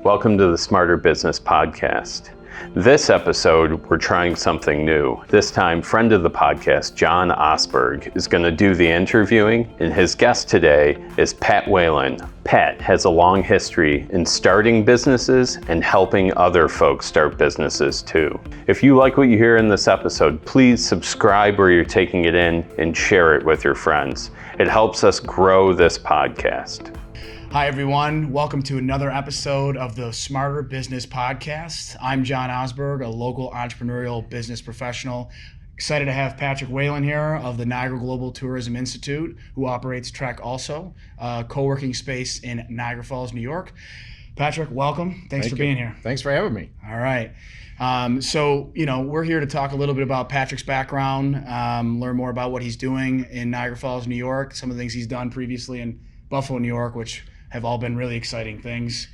Welcome to the Smarter Business Podcast. This episode, we're trying something new. This time, friend of the podcast, John Osberg, is going to do the interviewing, and his guest today is Pat Whalen. Pat has a long history in starting businesses and helping other folks start businesses too. If you like what you hear in this episode, please subscribe where you're taking it in and share it with your friends. It helps us grow this podcast. Hi, everyone. Welcome to another episode of the Smarter Business Podcast. I'm John Osberg, a local entrepreneurial business professional. Excited to have Patrick Whalen here of the Niagara Global Tourism Institute, who operates TReC also, a co-working space in Niagara Falls, New York. Patrick, welcome. Thanks for being here. Thanks for having me. All right. We're here to talk a little bit about Patrick's background, learn more about what he's doing in Niagara Falls, New York, some of the things he's done previously in Buffalo, New York, which have all been really exciting things.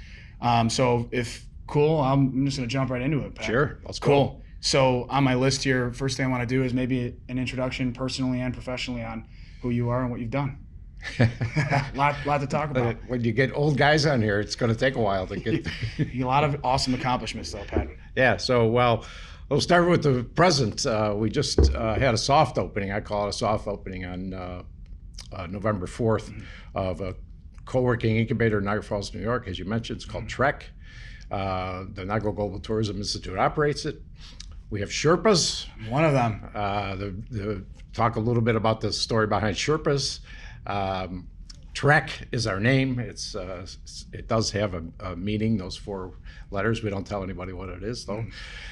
So if cool, I'm just gonna jump right into it, Pat. Sure, let's go. Cool. So on my list here, first thing I wanna do is maybe an introduction personally and professionally on who you are and what you've done. lot to talk about. When you get old guys on here, it's gonna take a while to get. A lot of awesome accomplishments though, Pat. Yeah, so we'll start with the present. We just had a soft opening. I call it a soft opening on November 4th of a co-working incubator in Niagara Falls, New York. As you mentioned, it's called TReC. The Niagara Global Tourism Institute operates it. We have Sherpas. One of them. Talk a little bit about the story behind Sherpas. TReC is our name. It does have a meaning, those 4 letters. We don't tell anybody what it is, though.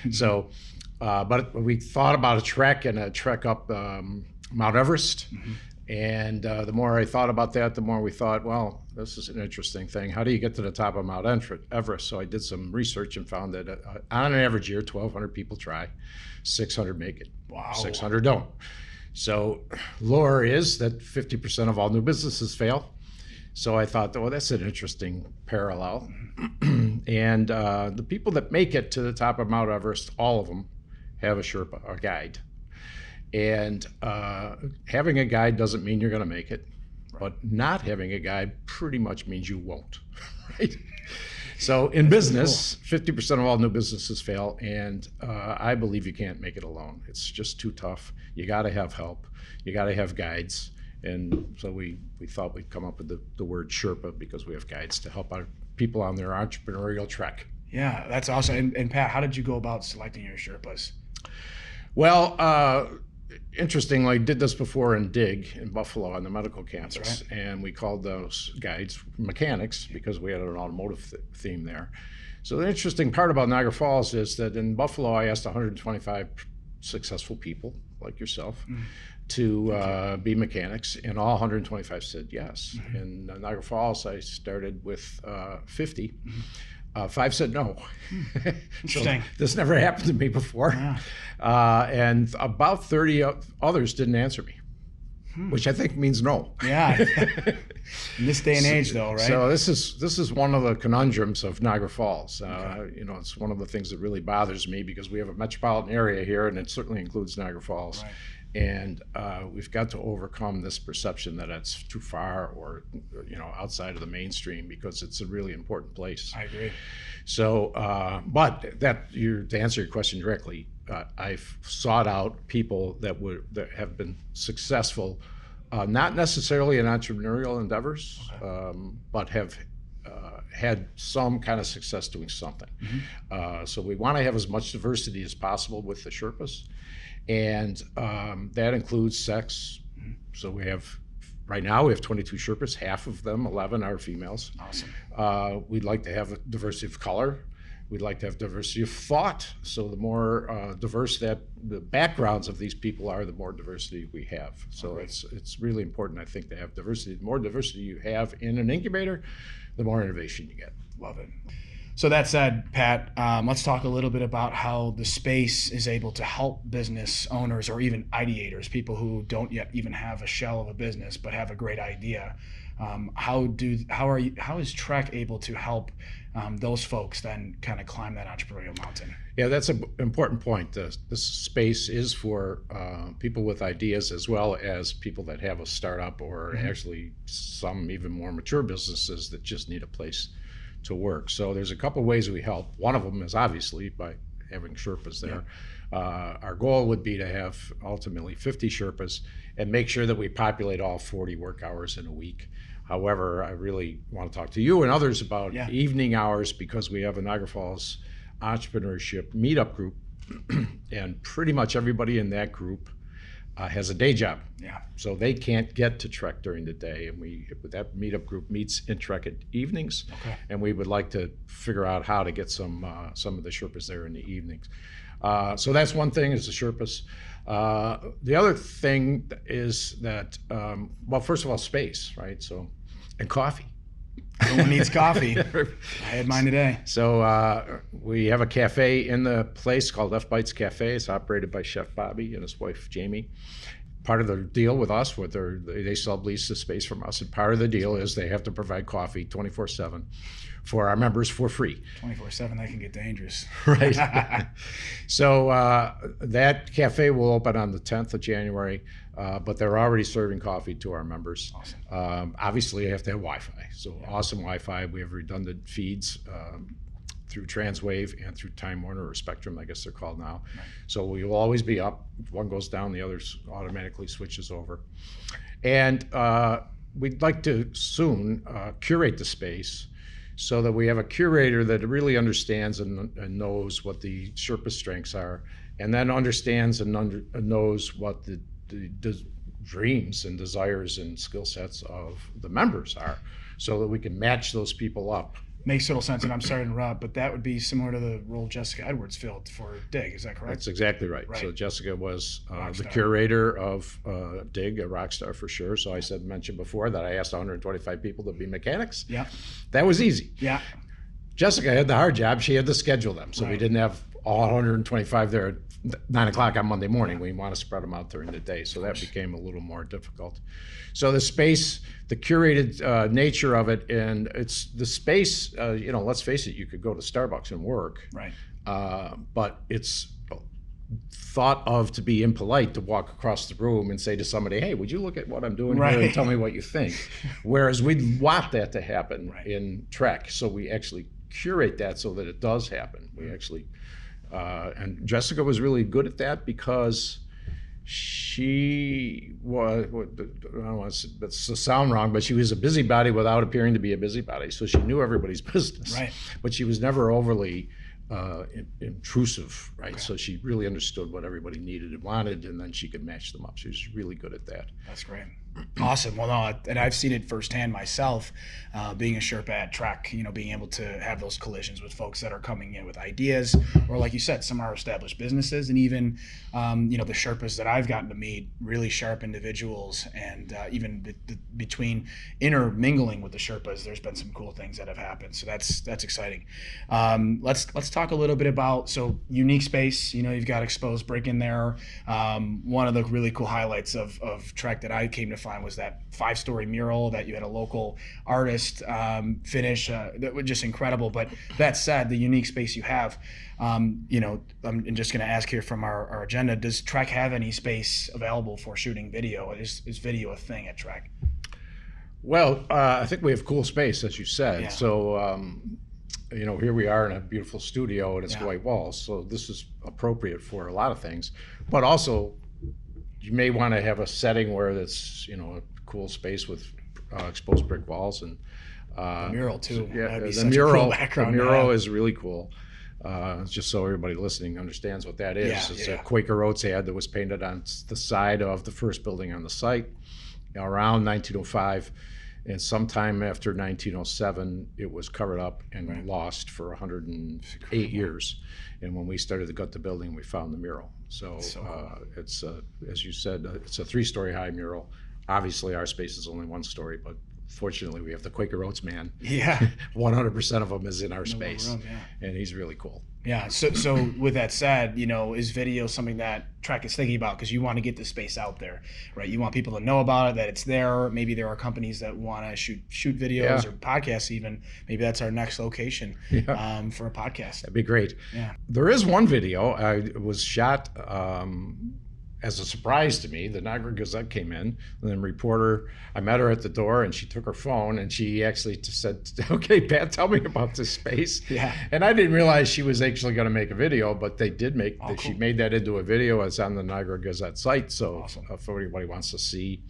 So, but we thought about a TReC and a TReC up Mount Everest. And the more I thought about that, the more we thought, well, this is an interesting thing. How do you get to the top of Mount Everest? So I did some research and found that on an average year, 1,200 people try, 600 make it. Wow. 600 don't. So lore is that 50% of all new businesses fail. So I thought, well, that's an interesting parallel. And the people that make it to the top of Mount Everest, all of them have a Sherpa, a guide. And having a guide doesn't mean you're going to make it, but not having a guide pretty much means you won't, right? So in business, 50% of all new businesses fail, and I believe you can't make it alone. It's just too tough. You got to have help. You got to have guides. And so we thought we'd come up with the word Sherpa because we have guides to help our people on their entrepreneurial trek. Yeah, that's awesome. And Pat, how did you go about selecting your Sherpas? Well, interestingly, I did this before in DIG in Buffalo on the medical campus, right. And we called those guides mechanics because we had an automotive theme there. So the interesting part about Niagara Falls is that in Buffalo, I asked 125 successful people like yourself to be mechanics, and all 125 said yes. In Niagara Falls, I started with 50. 5 said no. Interesting. So this never happened to me before. Yeah. And about 30 others didn't answer me, which I think means no. Yeah. In this day and age, though, right? So this is one of the conundrums of Niagara Falls. It's one of the things that really bothers me because we have a metropolitan area here, and it certainly includes Niagara Falls. Right. And we've got to overcome this perception that it's too far or outside of the mainstream because it's a really important place. I agree. So, to answer your question directly, I've sought out people that have been successful, not necessarily in entrepreneurial endeavors, but have had some kind of success doing something. So we want to have as much diversity as possible with the Sherpas. And that includes sex. So right now we have 22 Sherpas, half of them, 11 are females. Awesome. We'd like to have a diversity of color. We'd like to have diversity of thought. So the more diverse that the backgrounds of these people are, the more diversity we have. So it's really important, I think, to have diversity. The more diversity you have in an incubator, the more innovation you get. Love it. So that said, Pat, let's talk a little bit about how the space is able to help business owners or even ideators, people who don't yet even have a shell of a business but have a great idea. How is TReC able to help those folks then kind of climb that entrepreneurial mountain? Yeah, that's an important point. This space is for people with ideas as well as people that have a startup or actually some even more mature businesses that just need a place to work. So there's a couple ways we help. One of them is obviously by having Sherpas there. Our goal would be to have ultimately 50 Sherpas and make sure that we populate all 40 work hours in a week. However, I really want to talk to you and others about evening hours, because we have a Niagara Falls entrepreneurship meetup group, and pretty much everybody in that group has a day job. So they can't get to TReC during the day, and that meetup group meets in TReC at evenings. And we would like to figure out how to get some of the Sherpas there in the evenings. So that's one thing, is the Sherpas. The other thing is that, well, first of all, space, right? So, and coffee. Everyone needs coffee. I had mine today. So we have a cafe in the place called F Bites Cafe. It's operated by Chef Bobby and his wife Jamie. Part of the deal with us, they sublease the space from us, and part of the deal is they have to provide coffee 24/7 for our members for free. 24/7, that can get dangerous. Right. So that cafe will open on the 10th of January, but they're already serving coffee to our members. Awesome. Obviously, you have to have Wi-Fi. So awesome Wi-Fi. We have redundant feeds through Transwave and through Time Warner, or Spectrum, I guess they're called now. So we will always be up. If one goes down, the other automatically switches over. And we'd like to soon curate the space so that we have a curator that really understands and knows what the Sherpa strengths are, and then understands and knows what the dreams and desires and skill sets of the members are, so that we can match those people up. Makes total sense, and I'm sorry to interrupt, but that would be similar to the role Jessica Edwards filled for DIG, is that correct? That's exactly right. So Jessica was the curator of DIG, a rock star for sure. So I mentioned before that I asked 125 people to be mechanics. That was easy. Jessica had the hard job. She had to schedule them. So we didn't have all 125 there at 9 o'clock on Monday morning. We want to spread them out during the day. So that became a little more difficult. So the space, the curated nature of it, and it's the space, let's face it, you could go to Starbucks and work. But it's thought of to be impolite to walk across the room and say to somebody, hey, would you look at what I'm doing here and tell me what you think? Whereas we'd want that to happen in TReC. So we actually curate that so that it does happen. We actually, and Jessica was really good at that, because she was, I don't want to sound wrong, but she was a busybody without appearing to be a busybody. So she knew everybody's business, but she was never overly intrusive, So she really understood what everybody needed and wanted, and then she could match them up. She was really good at that. That's great. Awesome. Well, no, and I've seen it firsthand myself, being a Sherpa at TReC, being able to have those collisions with folks that are coming in with ideas, or like you said, some are established businesses, and even, the Sherpas that I've gotten to meet, really sharp individuals, and even between intermingling with the Sherpas, there's been some cool things that have happened. So that's exciting. Let's talk a little bit about, so unique space, you've got exposed brick in there. One of the really cool highlights of TReC that I came to find was that 5-story mural that you had a local artist finish. That was just incredible. But that said, the unique space you have, I'm just going to ask here from our agenda, does TReC have any space available for shooting video? Is video a thing at TReC? Well, I think we have cool space, as you said. So, here we are in a beautiful studio, and it's white walls. So this is appropriate for a lot of things. But also, you may want to have a setting where it's, a cool space with exposed brick walls, and the mural too. The mural is really cool. Just so everybody listening understands what that is. It's a Quaker Oats ad that was painted on the side of the first building on the site around 1905. And sometime after 1907, it was covered up and lost for 108 years. And when we started to gut the building, we found the mural. So it's, as you said, it's a 3-story high mural. Obviously, our space is only 1 story, but fortunately, we have the Quaker Oats man. 100% of them is in our space, and he's really cool. So with that said, is video something that TReC is thinking about, because you want to get the space out there, right? You want people to know about it, that it's there. Maybe there are companies that want to shoot videos or podcasts even. Maybe that's our next location for a podcast. That'd be great. There is one video. It was shot as a surprise to me, the Niagara Gazette came in, and then reporter, I met her at the door, and she took her phone, and she actually said, okay, Pat, tell me about this space. Yeah. And I didn't realize she was actually going to make a video, but they did make, cool. She made that into a video. It's on the Niagara Gazette site, so Awesome. If anybody wants to see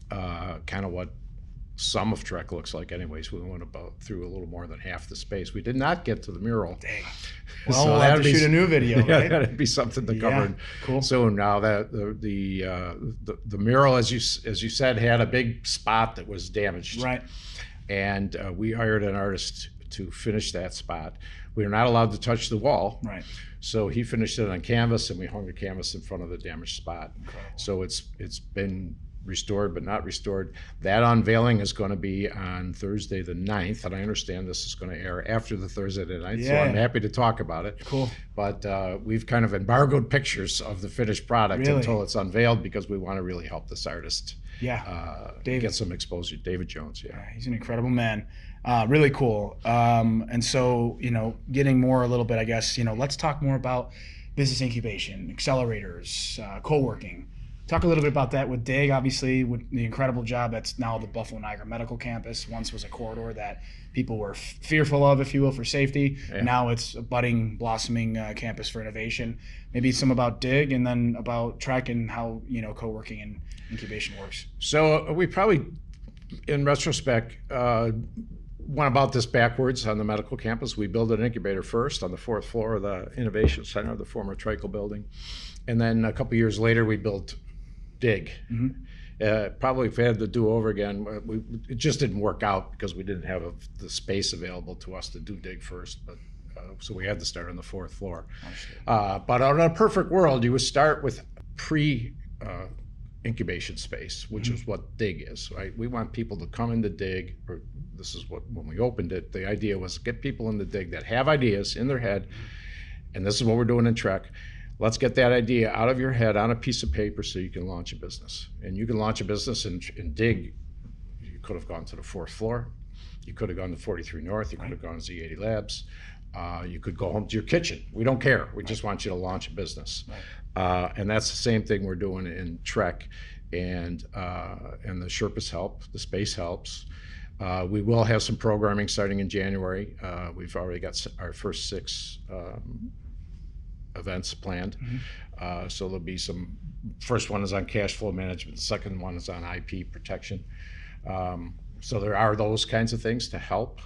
kind of what some of TReC looks like anyways, we went through a little more than half the space. We did not get to the mural. Dang. Well, So we'll have to that'd be- shoot a new video, Yeah, right? that'd be something to cover cool. soon. Now that the mural, as you said, had a big spot that was damaged, Right. and we hired an artist to finish that spot. We were not allowed to touch the wall, Right. so he finished it on canvas, and we hung the canvas in front of the damaged spot. Incredible. So it's been restored but not restored. That unveiling is going to be on Thursday the 9th, and I understand this is going to air after the Thursday the 9th, so Yeah. I'm happy to talk about it. Cool. But we've kind of embargoed pictures of the finished product Really? until it's unveiled, because we want to really help this artist Yeah. get some exposure. David Jones, yeah. He's an incredible man. Really cool. And so, getting more a little bit, I guess, let's talk more about business incubation, accelerators, co-working. Talk a little bit about that with DIG, obviously, with the incredible job that's now the Buffalo Niagara Medical Campus. Once was a corridor that people were fearful of, if you will, for safety. Yeah. Now it's a budding, blossoming campus for innovation. Maybe some about DIG, and then about TReC and how, co-working and incubation works. So we probably, in retrospect, went about this backwards on the medical campus. We built an incubator first on the 4th floor of the Innovation Center, the former TReC building. And then a couple years later, we built DIG. Probably if we had to do over again, it just didn't work out because we didn't have the space available to us to do DIG first. But so we had to start on the 4th floor. But in a perfect world, you would start with incubation space, which is what DIG is, right? We want people to come into DIG, or this is what, when we opened it, the idea was get people into DIG that have ideas in their head, and this is what we're doing in TReC. Let's get that idea out of your head on a piece of paper so you can launch a business. And you can launch a business in DIG. You could have gone to the 4th floor. You could have gone to 43 North. You could have gone to Z80 Labs. You could go home to your kitchen. We don't care. We just want you to launch a business. And that's the same thing we're doing in TReC. And the Sherpas help. The space helps. We will have some programming starting in January. We've already got our first 6 events planned. So there'll be some, first one is on cash flow management, the second one is on IP protection. So there are those kinds of things to help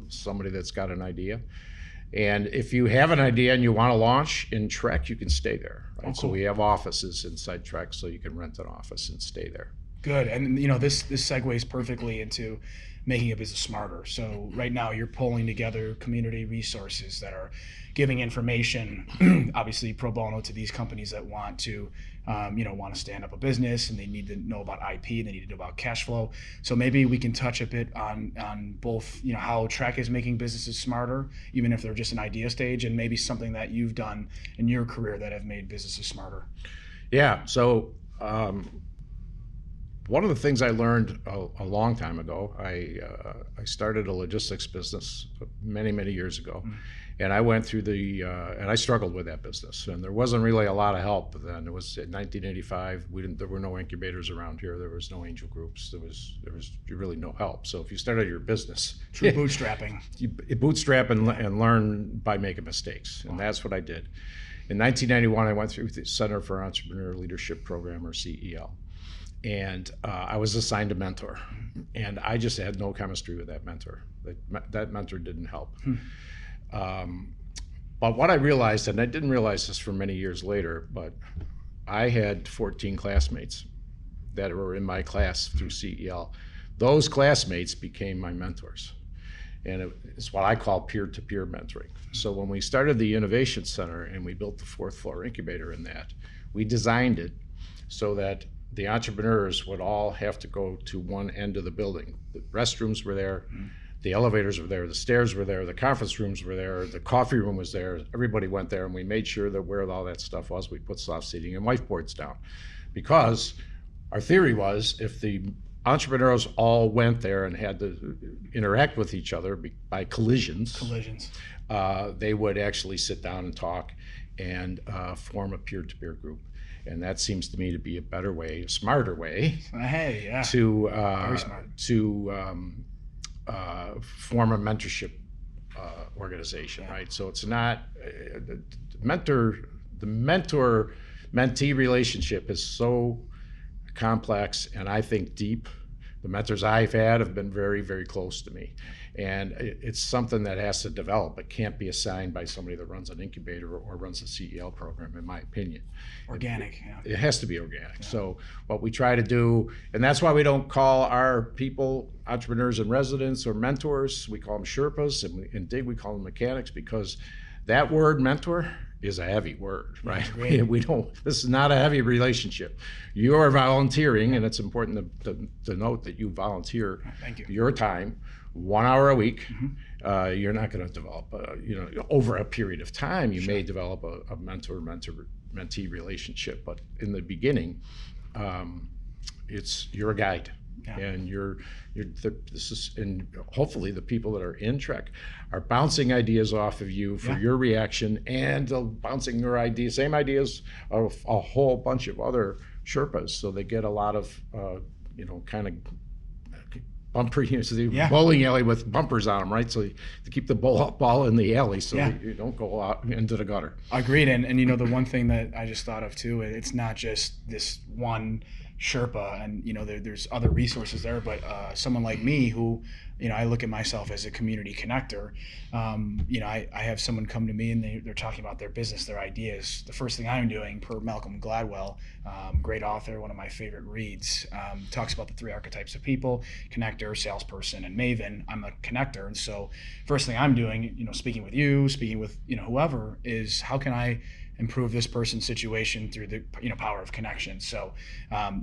somebody that's got an idea. And if you have an idea and you want to launch in TReC, you can stay there, right? Oh, cool. So we have offices inside TReC, so you can rent an office and stay there. Good. And this segues perfectly into making a business smarter. So right now you're pulling together community resources that are giving information, obviously pro bono, to these companies that want to, want to stand up a business, and they need to know about IP, they need to know about cash flow. So maybe we can touch a bit on both, how TReC is making businesses smarter, even if they're just an idea stage, and maybe something that you've done in your career that have made businesses smarter. Yeah. So one of the things I learned a long time ago, I started a logistics business many years ago, and I went through and I struggled with that business, and there wasn't really a lot of help then. It was in 1985. There were no incubators around here. There was no angel groups. There was really no help. So if you started your business, True bootstrapping. You bootstrap and learn by making mistakes, and that's what I did. In 1991, I went through the Center for Entrepreneur Leadership Program, or CEL. And I was assigned a mentor, and I just had no chemistry with that mentor. That mentor didn't help. But what I realized, and I didn't realize this for many years later, but I had 14 classmates that were in my class through CEL. Those classmates became my mentors. And it's what I call peer-to-peer mentoring. So when we started the Innovation Center and we built the 4th floor incubator in that, we designed it so that the entrepreneurs would all have to go to one end of the building. The restrooms were there, the elevators were there, the stairs were there, the conference rooms were there, the coffee room was there. Everybody went there, and we made sure that where all that stuff was, we put soft seating and whiteboards down. Because our theory was, if the entrepreneurs all went there and had to interact with each other by collisions, they would actually sit down and talk and form a peer-to-peer group. And that seems to me to be a better way, a smarter way Hey, yeah. to Very smart. form a mentorship organization, right? So it's not the mentor-mentee relationship is so complex and I think deep. The mentors I've had have been very, very close to me. And it's something that has to develop. It can't be assigned by somebody that runs an incubator or runs a CEL program, in my opinion. Organic. Yeah. It has to be organic. Yeah. So what we try to do, and that's why we don't call our people entrepreneurs in residence or mentors. We call them Sherpas, and in DIG we call them mechanics, because that word mentor is a heavy word, right? Yeah, we don't. This is not a heavy relationship. You are volunteering, and it's important to note that you volunteer. Thank you. Your time, 1 hour a week. You're not going to develop, over a period of time. You may develop a mentor-mentee relationship, but in the beginning, you're a guide. Yeah. And and hopefully the people that are in TReC are bouncing ideas off of you for your reaction, and bouncing your ideas, same ideas of a whole bunch of other Sherpas. So they get a lot of, kind of bumper, the bowling alley with bumpers on them, right? So to keep the ball in the alley so you don't go out into the gutter. Agreed. And the one thing that I just thought of too, it's not just this one Sherpa, and there's other resources there, but someone like me who I look at myself as a community connector. I have someone come to me and they're talking about their business, their ideas. The first thing I'm doing, per Malcolm Gladwell, great author, one of my favorite reads, talks about the 3 archetypes of people: connector, salesperson, and maven. I'm a connector, and so first thing I'm doing, speaking with you, speaking with whoever, is how can I improve this person's situation through the power of connection. So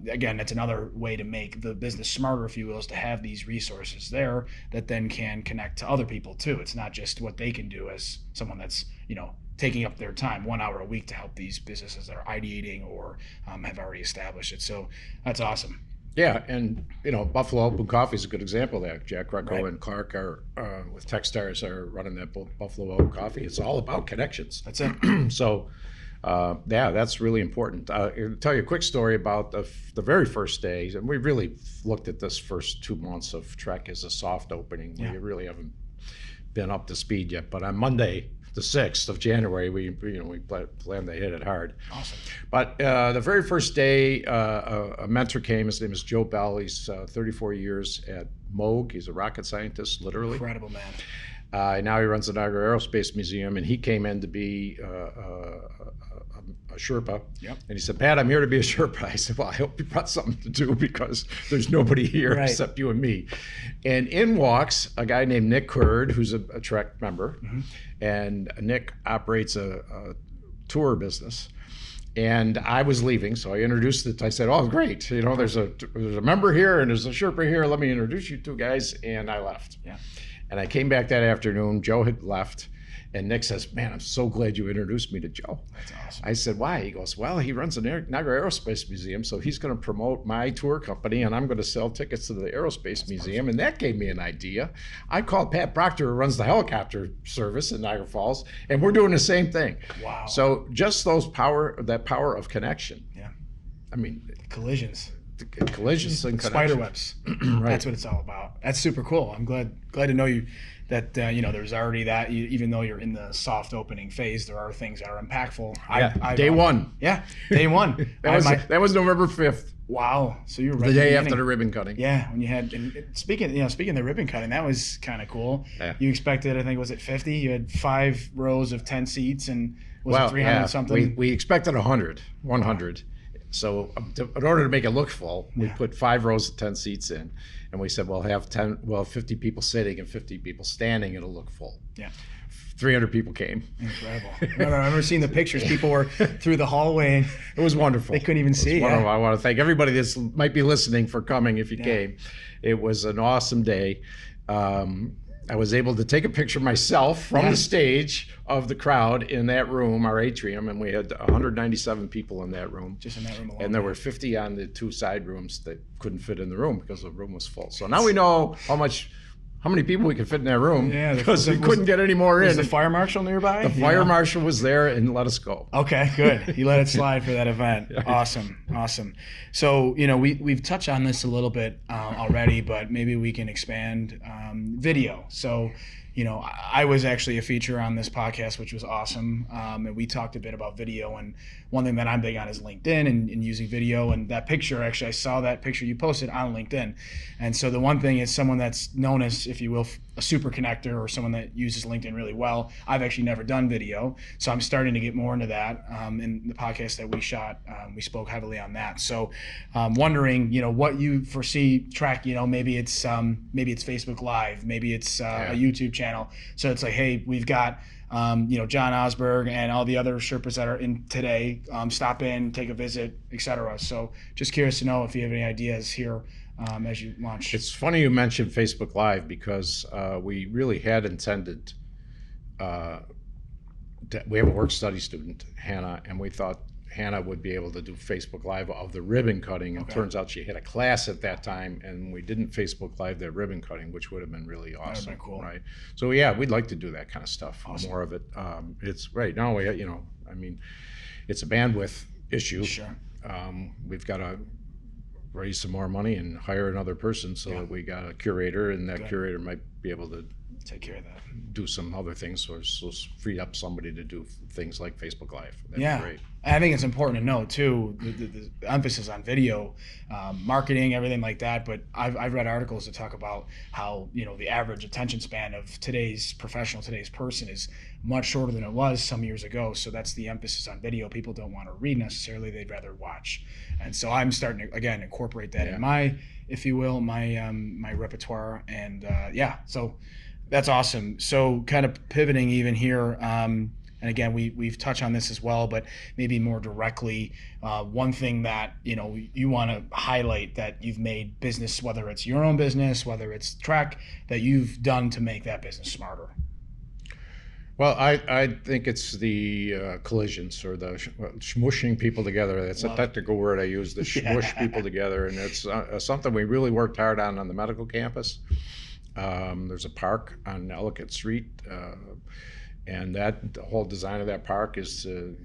again, that's another way to make the business smarter, if you will, is to have these resources there that then can connect to other people too. It's not just what they can do as someone that's taking up their time 1 hour a week to help these businesses that are ideating or have already established it. So that's awesome. Yeah, and Buffalo Open Coffee is a good example of that. Jack Rucko and Clark are with Techstars are running that Buffalo Open Coffee. It's all about connections. That's it. So, that's really important. I'll tell you a quick story about the very first day, and we really looked at this first 2 months of TReC as a soft opening. We really haven't been up to speed yet, but on Monday, the 6th of January, we planned to hit it hard. Awesome. But the very first day, a mentor came. His name is Joe Bell. He's 34 years at Moog. He's a rocket scientist, literally. Incredible man. Now he runs the Niagara Aerospace Museum, and he came in to be a Sherpa. Yep. And he said, "Pat, I'm here to be a Sherpa." I said, "Well, I hope you brought something to do, because there's nobody here except you and me." And in walks a guy named Nick Curd, who's a TReC member. And Nick operates a tour business. And I was leaving, so I introduced it. I said, "Oh, great! There's a member here and there's a Sherpa here. Let me introduce you two guys." And I left. Yeah. And I came back that afternoon. Joe had left, and Nick says, "Man, I'm so glad you introduced me to Joe." That's awesome. I said, "Why?" He goes, "Well, he runs the Niagara Aerospace Museum, so he's going to promote my tour company, and I'm going to sell tickets to the Aerospace Museum." And that gave me an idea. I called Pat Proctor, who runs the helicopter service in Niagara Falls, and we're doing the same thing. Wow. So just that power of connection. Yeah. I mean, collisions and connections. Spider webs. Right. That's what it's all about. That's super cool. I'm glad to know you that there's already that. Even though you're in the soft opening phase, there are things that are impactful. Yeah. Day one. Yeah. Day one. that was November 5th. Wow. So you were right the day after the ribbon cutting. Yeah. When you had, and speaking of the ribbon cutting, that was kind of cool. Yeah. You expected, I think, was it 50? You had 5 rows of 10 seats, and was it 300 something? We expected 100. So in order to make it look full, we put 5 rows of 10 seats in, and we said we'll have 50 people sitting and 50 people standing. It'll look full. Yeah. 300 people came. Incredible. I remember seeing the pictures. People were through the hallway, and it was wonderful. They couldn't even see. Yeah. I want to thank everybody that might be listening for coming if you came. It was an awesome day. I was able to take a picture myself from the stage of the crowd in that room, our atrium, and we had 197 people in that room. Just in that room alone. And there were 50 on the 2 side rooms that couldn't fit in the room because the room was full. So now we know how many people we could fit in that room. Yeah, because we couldn't get any more in. Was the fire marshal nearby? The fire marshal was there and let us go. Okay, good. He let it slide for that event. Awesome. So, we've touched on this a little bit already, but maybe we can expand video. So, I was actually a feature on this podcast, which was awesome. And we talked a bit about video. And one thing that I'm big on is LinkedIn and using video. And that picture, actually, I saw that picture you posted on LinkedIn. And so the one thing is someone that's known as, if you will, a super connector or someone that uses LinkedIn really well. I've actually never done video. So I'm starting to get more into that. In the podcast that we shot, we spoke heavily on that. So wondering, what you foresee TReC, maybe it's Facebook Live, maybe it's a YouTube channel. So it's like, hey, we've got John Osberg and all the other Sherpas that are in today, stop in, take a visit, etc. So just curious to know if you have any ideas here as you launch. It's funny you mentioned Facebook Live because we really had intended, we have a work study student, Hannah, and we thought Hannah would be able to do Facebook Live of the ribbon cutting. And turns out she had a class at that time, and we didn't Facebook Live that ribbon cutting, which would have been really awesome. That would have been cool. Right? So yeah, we'd like to do that kind of stuff, Awesome. more of it. It's right now, it's a bandwidth issue. Sure. We've got to raise some more money and hire another person so that we got a curator, and that curator might be able to take care of that. Do some other things, so free up somebody to do things like Facebook Live. That'd be great. I think it's important to know too the emphasis on video, marketing, everything like that. But I've read articles that talk about how the average attention span of today's person is much shorter than it was some years ago. So that's the emphasis on video. People don't want to read necessarily; they'd rather watch. And so I'm starting to again incorporate that in my, if you will, my repertoire. And so. That's awesome. So kind of pivoting even here, and again, we've touched on this as well, but maybe more directly, one thing that, you want to highlight that you've made business, whether it's your own business, whether it's TReC, that you've done to make that business smarter. Well, I think it's the collisions or the smushing people together. That's a technical word I use, the smush people together. And it's something we really worked hard on the medical campus. There's a park on Ellicott Street, and the whole design of that park is to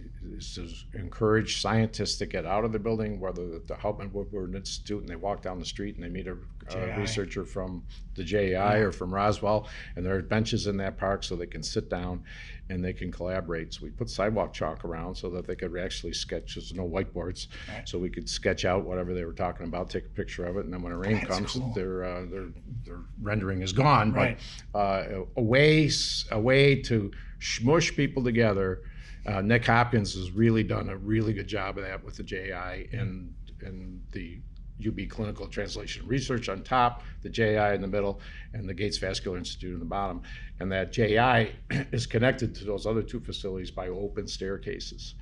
encourage scientists to get out of the building, whether the Hauptmann Woodward Institute, and they walk down the street and they meet a researcher from the JAI or from Roswell, and there are benches in that park so they can sit down and they can collaborate. So we put sidewalk chalk around so that they could actually sketch. There's no whiteboards, so we could sketch out whatever they were talking about, take a picture of it, and then when the rain comes, their rendering is gone. But a way to smush people together. Nick Hopkins has really done a really good job of that with the JI and the UB Clinical Translation Research on top, the JI in the middle, and the Gates Vascular Institute in the bottom. And that JI is connected to those other two facilities by open staircases.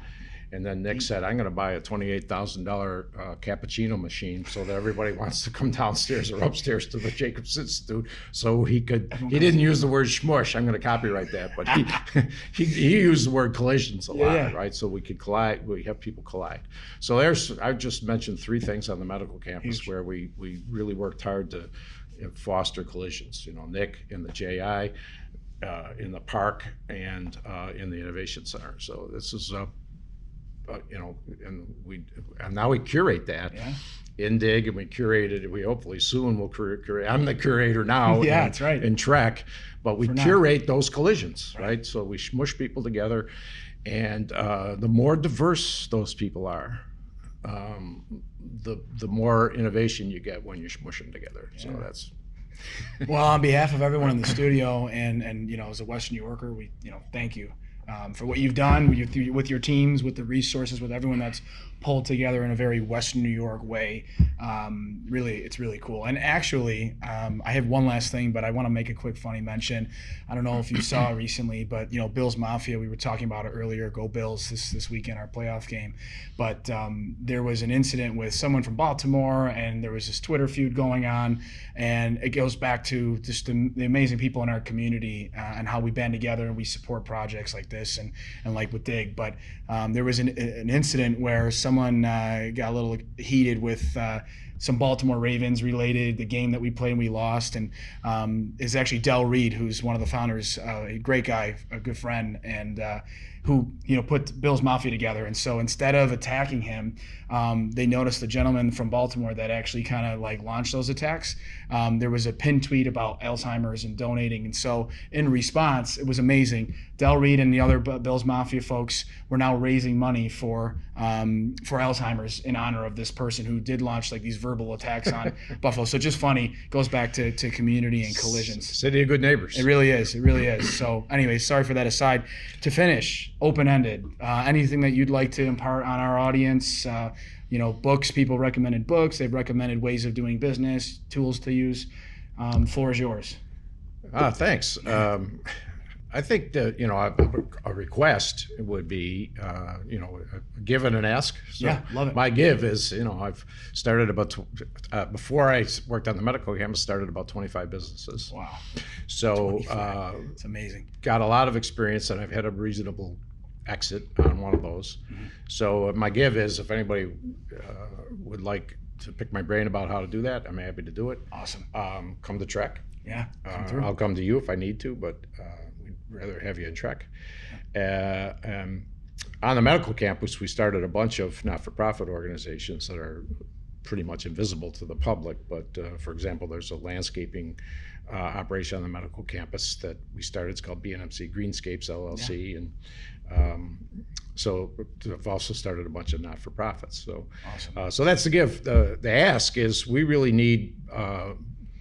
And then Nick said, I'm going to buy a $28,000 cappuccino machine so that everybody wants to come downstairs or upstairs to the Jacobs Institute. So he didn't use the word smush. I'm going to copyright that. But he used the word collisions a lot, right? So we could collide, we have people collide. So I just mentioned three things on the medical campus where we really worked hard to foster collisions. Nick in the JI, in the park, and in the Innovation Center. So this is and now we curate that in DIG, and we curated it. We hopefully soon will curate. I'm the curator now. That's right. In TReC, but we curate those collisions, right? So we smush people together, and the more diverse those people are, the more innovation you get when you smush them together. So that's. Well, on behalf of everyone in the studio, and as a Western New Yorker, we thank you. For what you've done with your teams, with the resources, with everyone that's pulled together in a very Western New York way. It's really cool. And actually, I have one last thing, but I want to make a quick funny mention. I don't know if you saw recently, but Bills Mafia, we were talking about it earlier. Go Bills this weekend, our playoff game. But there was an incident with someone from Baltimore, and there was this Twitter feud going on, and it goes back to just the amazing people in our community and how we band together and we support projects like this and like with DIG. But there was an incident where someone got a little heated with some Baltimore Ravens related, the game that we played and we lost, and is actually Del Reed, who's one of the founders, a great guy, a good friend, and who put Bill's Mafia together. And so instead of attacking him, they noticed the gentleman from Baltimore that actually kind of like launched those attacks. There was a pinned tweet about Alzheimer's and donating, and so in response, it was amazing. Del Reed and the other Bill's Mafia folks were now raising money for Alzheimer's in honor of this person who did launch like these verbal attacks on Buffalo. So just funny, goes back to community and collisions. City of good neighbors. It really is. It really is. So anyway, sorry for that aside. To finish, open-ended, anything that you'd like to impart on our audience? Books, people recommended books. They've recommended ways of doing business, tools to use. Floor is yours. Thanks. I think that, a request would be, a give and an ask. So yeah, love it. My give is, I've started before I worked on the medical campus, started about 25 businesses. Wow. So it's amazing. Got a lot of experience, and I've had a reasonable exit on one of those. Mm-hmm. So my give is, if anybody would like to pick my brain about how to do that, I'm happy to do it. Awesome. Come to TReC. Yeah, I'll come to you if I need to, but we'd rather have you in TReC. On the medical campus, we started a bunch of not-for-profit organizations that are pretty much invisible to the public. But for example, there's a landscaping operation on the medical campus that we started. It's called BNMC Greenscapes LLC, yeah. And so I've also started a bunch of not-for-profits. So, awesome. So that's the give. The ask is, we really need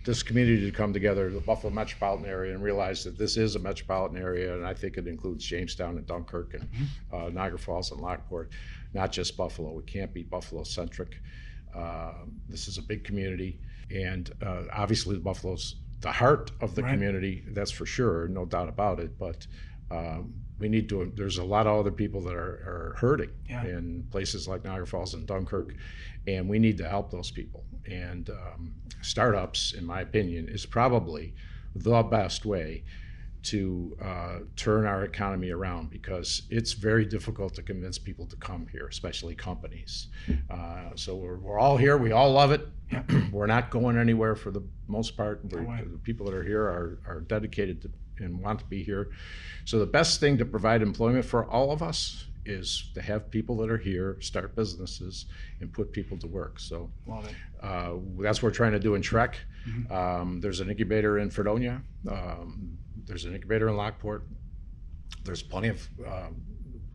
this community to come together, the Buffalo metropolitan area, and realize that this is a metropolitan area, and I think it includes Jamestown and Dunkirk and Niagara Falls and Lockport, not just Buffalo. We can't be Buffalo-centric. This is a big community, and obviously Buffalo's the heart of the community, that's for sure, no doubt about it, but we need to, there's a lot of other people that are hurting in places like Niagara Falls and Dunkirk, and we need to help those people. And startups, in my opinion, is probably the best way to turn our economy around, because it's very difficult to convince people to come here, especially companies. So we're all here, we all love it. We're not going anywhere for the most part. The people that are here are dedicated to and want to be here. So the best thing to provide employment for all of us is to have people that are here start businesses and put people to work. So that's what we're trying to do in TReC. Mm-hmm. There's an incubator in Fredonia. There's an incubator in Lockport. There's plenty of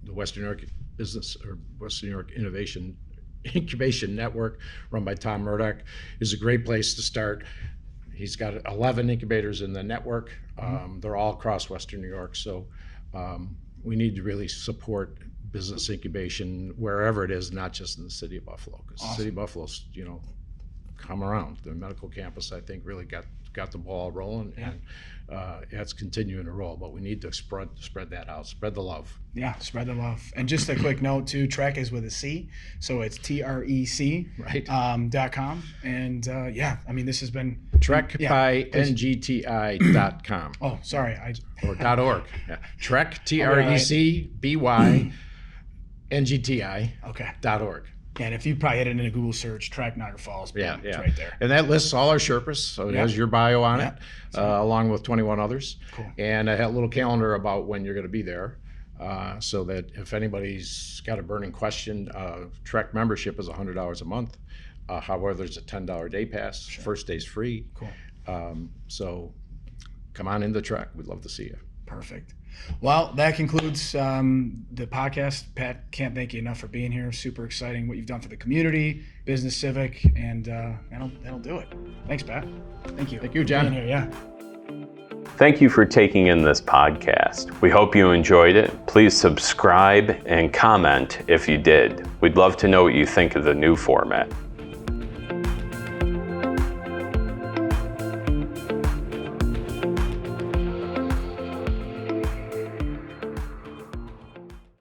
the Western New York Business or Western New York Innovation Incubation Network, run by Tom Murdoch, is a great place to start. He's got 11 incubators in the network. They're all across Western New York. So we need to really support business incubation wherever it is, not just in the city of Buffalo. Because the city of Buffalo's, come around. The medical campus, I think, really got the ball rolling, and it's continuing to roll. But we need to spread that out, spread the love. Yeah, spread the love. And just a quick note too: TReC is with a C, so it's TREC .com. And this has been TReC by NGTI.com. Oh, sorry, or .org. Yeah. TReC TREC BY NGTI.org. And if you probably hit it in a Google search, TReC Niagara Falls, it's right there. And that lists all our Sherpas, so it has your bio on it, along with 21 others. Cool. And I had a little calendar about when you're going to be there, so that if anybody's got a burning question, TReC membership is $100 a month. However, there's a $10 day pass. Sure. First day's free. Cool. So come on into TReC. We'd love to see you. Perfect. Well, that concludes the podcast. Pat, can't thank you enough for being here. Super exciting what you've done for the community, business, civic, and that'll do it. Thanks, Pat. Thank you. Thank you, John. Being here, Thank you for taking in this podcast. We hope you enjoyed it. Please subscribe and comment if you did. We'd love to know what you think of the new format.